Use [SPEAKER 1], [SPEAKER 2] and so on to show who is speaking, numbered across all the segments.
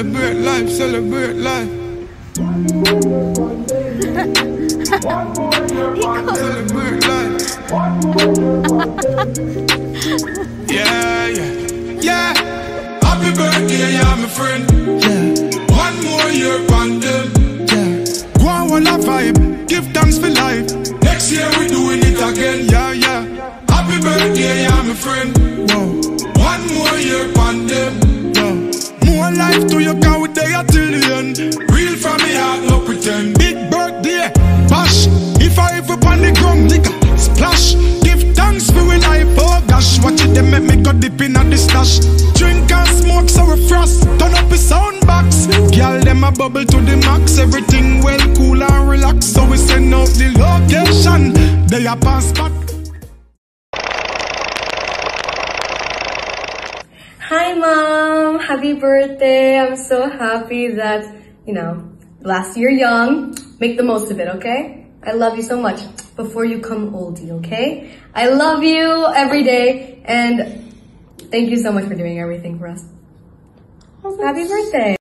[SPEAKER 1] Celebrate life, celebrate life. Celebrate life. Yeah, yeah, yeah. Happy birthday, yeah, my friend. Yeah. One more year on them. Yeah. Go on a vibe, give thanks for life. Next year we doing it again. Yeah, yeah. Happy birthday, yeah, my friend. Whoa. One more year on them. Yeah. More life to you, can we there till the end. Real from me heart, no pretend. Big birthday, bash. If I ever on the ground, nigga, splash. Give thanks for we life, oh gosh. Watch it, they make me go dip in at the stash. Drink and smoke so we frost. Turn up the sound box. Girl, them a bubble to the max. Everything well, cool and relax. So we send out the location. They a pass spot.
[SPEAKER 2] Hi Mom, happy birthday. I'm so happy that, last year young, make the most of it, okay? I love you so much. Before you come oldie, okay? I love you every day, and thank you so much for doing everything for us. Happy birthday.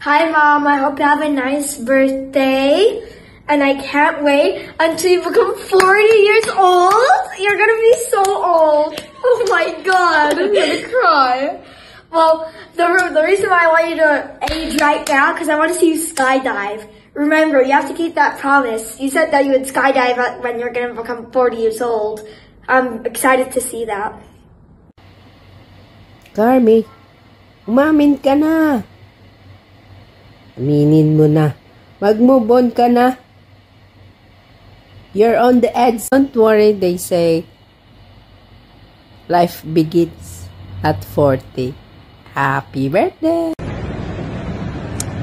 [SPEAKER 3] Hi Mom, I hope you have a nice birthday. And I can't wait until you become 40 years old. You're gonna be so old. Oh my God, I'm gonna cry. Well, the reason why I want you to age right now, because I want to see you skydive. Remember, you have to keep that promise. You said that you would skydive when you're gonna become 40 years old. I'm excited to see that.
[SPEAKER 4] Carmi, umamin ka na. Aminin mo na. Mag-move on ka na. You're on the edge. Don't worry, they say. Life begins at 40. Happy birthday!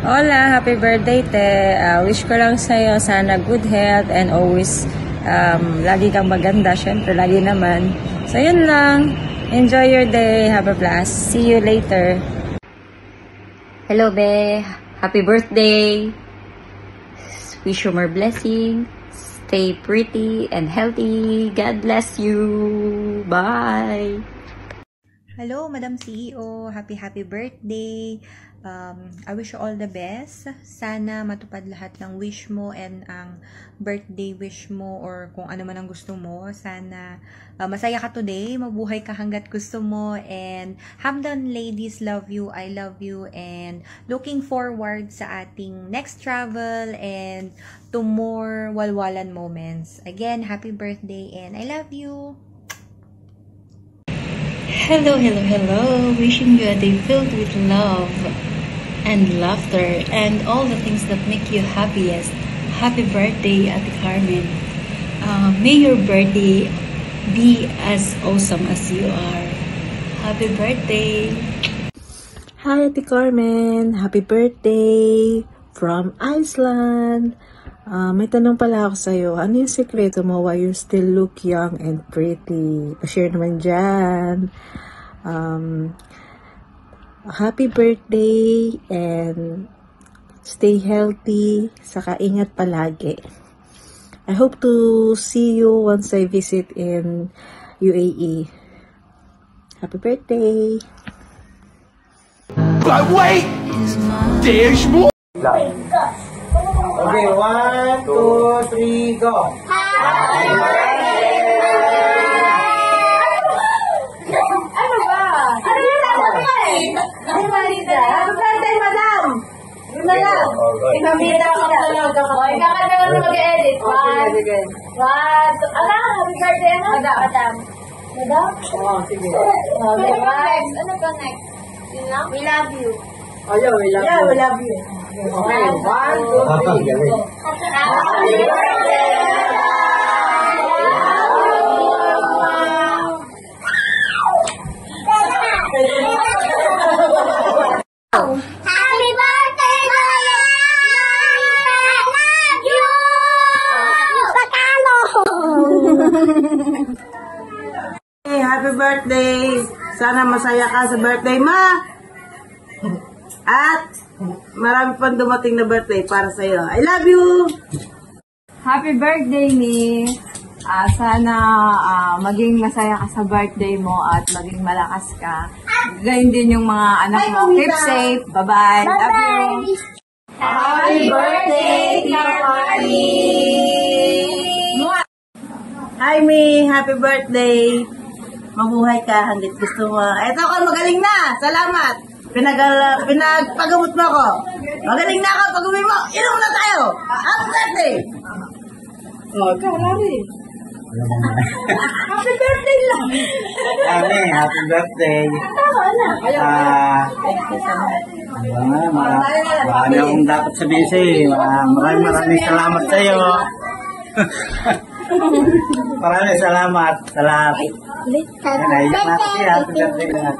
[SPEAKER 5] Hola! Happy birthday, te! Wish ko lang sa'yo sana good health and always lagi kang maganda. Siyempre, lagi naman. So, yun lang. Enjoy your day. Have a blast. See you later. Hello, be! Happy birthday! Wish you more blessing. Stay pretty and healthy. God bless you. Bye.
[SPEAKER 6] Hello, Madam CEO. Happy birthday. I wish you all the best. Sana matupad lahat ng wish mo and ang birthday wish mo or kung ano man ang gusto mo. Sana masaya ka today. Mabuhay ka hanggat gusto mo. And Hamdan ladies, love you. I love you. And looking forward sa ating next travel and to more walwalan moments. Again, happy birthday and I love you.
[SPEAKER 7] Hello, hello, hello. Wishing you a day filled with love and laughter and all the things that make you happiest. Happy birthday, Ate Carmen. May your birthday be as awesome as you are. Happy birthday.
[SPEAKER 8] Hi, Ate Carmen. Happy birthday from Iceland. May tanong pala ako sa'yo. Ano yung sekreto mo why you still look young and pretty? Pa-share naman dyan. Happy birthday and stay healthy. Saka ingat palagi. I hope to see you once I visit in UAE. Happy birthday!
[SPEAKER 1] But wait! There's more!
[SPEAKER 9] Okay, 1, 2, 3, go! Happy birthday!
[SPEAKER 3] Ano ba? Ano yung sasabihin? Ano ba dito? Happy birthday, madam! Yun na lang. Imamita ka na lang. Okay, kakanta ka na mag-edit. 1, 2, happy birthday, madam. Madam?
[SPEAKER 9] Oh, sige.
[SPEAKER 3] Okay, next. Ano ba next? Yun lang? We love you.
[SPEAKER 9] Oh, yeah, we love you.
[SPEAKER 3] Yeah, we love you.
[SPEAKER 9] Okay, 1, 2, 3, go!
[SPEAKER 3] Happy birthday! Happy birthday, Mama! I love you!
[SPEAKER 9] Hey, happy birthday! Sana masaya ka sa birthday, Ma! At marami pang dumating na birthday para sa'yo. I love you!
[SPEAKER 5] Happy birthday, Mi! Sana maging masaya ka sa birthday mo at maging malakas ka. Ganyan din yung mga anak mo. Keep safe. Bye-bye. Love you.
[SPEAKER 3] Happy birthday, Carly!
[SPEAKER 9] Hi, Mi! Happy birthday! Mabuhay ka, hanggat gusto mo. Eto ako, magaling na! Salamat! Pinagpagamot mo ako. Magaling na ako, pag-uwi mo, inom na tayo! Happy birthday! Oh, karami.
[SPEAKER 3] Happy birthday lang!
[SPEAKER 10] Happy birthday! Marami akong dapat sabihin sa'yo. Maraming salamat sa'yo. Maraming salamat sa lahat. Naiyak na kasi happy birthday na.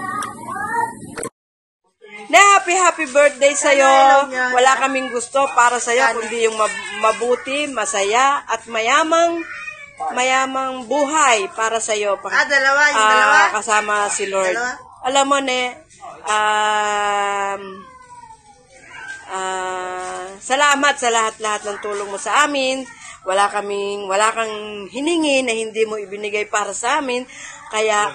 [SPEAKER 11] Happy birthday sa'yo. Wala kaming gusto para sa'yo kundi yung mabuti, masaya at mayamang buhay para sa'yo.
[SPEAKER 9] Dalawa.
[SPEAKER 11] Kasama si Lord. Alam mo, salamat sa lahat-lahat ng tulong mo sa amin. Wala kang hiningi na hindi mo ibinigay para sa amin. Kaya,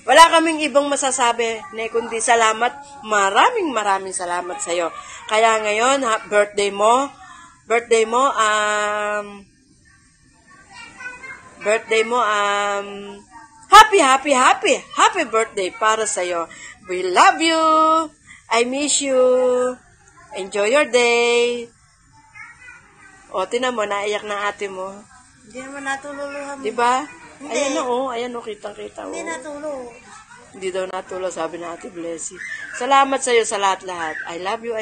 [SPEAKER 11] wala kaming ibang masasabi na kundi salamat. Maraming salamat sa iyo. Kaya ngayon, birthday mo, happy birthday para sa iyo. We love you. I miss you. Enjoy your day. O, tinan mo, naiyak na ate mo.
[SPEAKER 9] Hindi naman natululuhan mo.
[SPEAKER 11] Diba? Ayan o, kitang-kita.
[SPEAKER 9] Hindi natulo.
[SPEAKER 11] Hindi daw natulo, sabi na Ate Blessy. Salamat sa'yo sa lahat-lahat. I love you.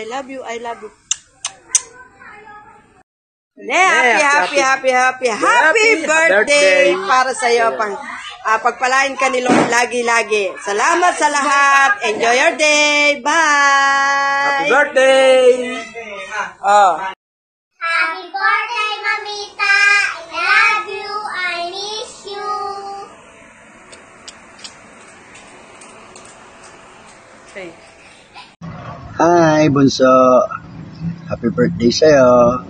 [SPEAKER 11] Happy birthday para sa'yo. Pagpalain ka ni Lord lagi-lagi. Salamat sa lahat. Enjoy your day. Bye!
[SPEAKER 10] Happy birthday!
[SPEAKER 3] Happy birthday, Mamita! I love you! I miss you!
[SPEAKER 11] Okay.
[SPEAKER 12] Hi, Bunso. Happy birthday sa'yo.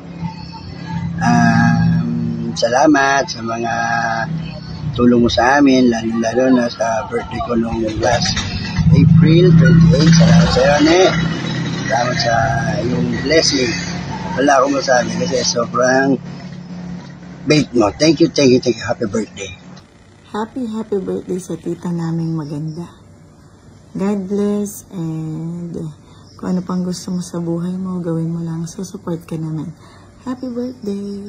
[SPEAKER 12] Salamat sa mga tulong mo sa amin, lalo na sa birthday ko noong last April 28. Salamat sa'yo, Ne. Salamat sa iyong blessing. Wala akong masabi kasi sobrang bait mo. Thank you. Happy birthday.
[SPEAKER 8] Happy birthday sa tita naming maganda. God bless, and kung ano pang gusto mo sa buhay mo, gawin mo lang. So, support ka naman. Happy birthday!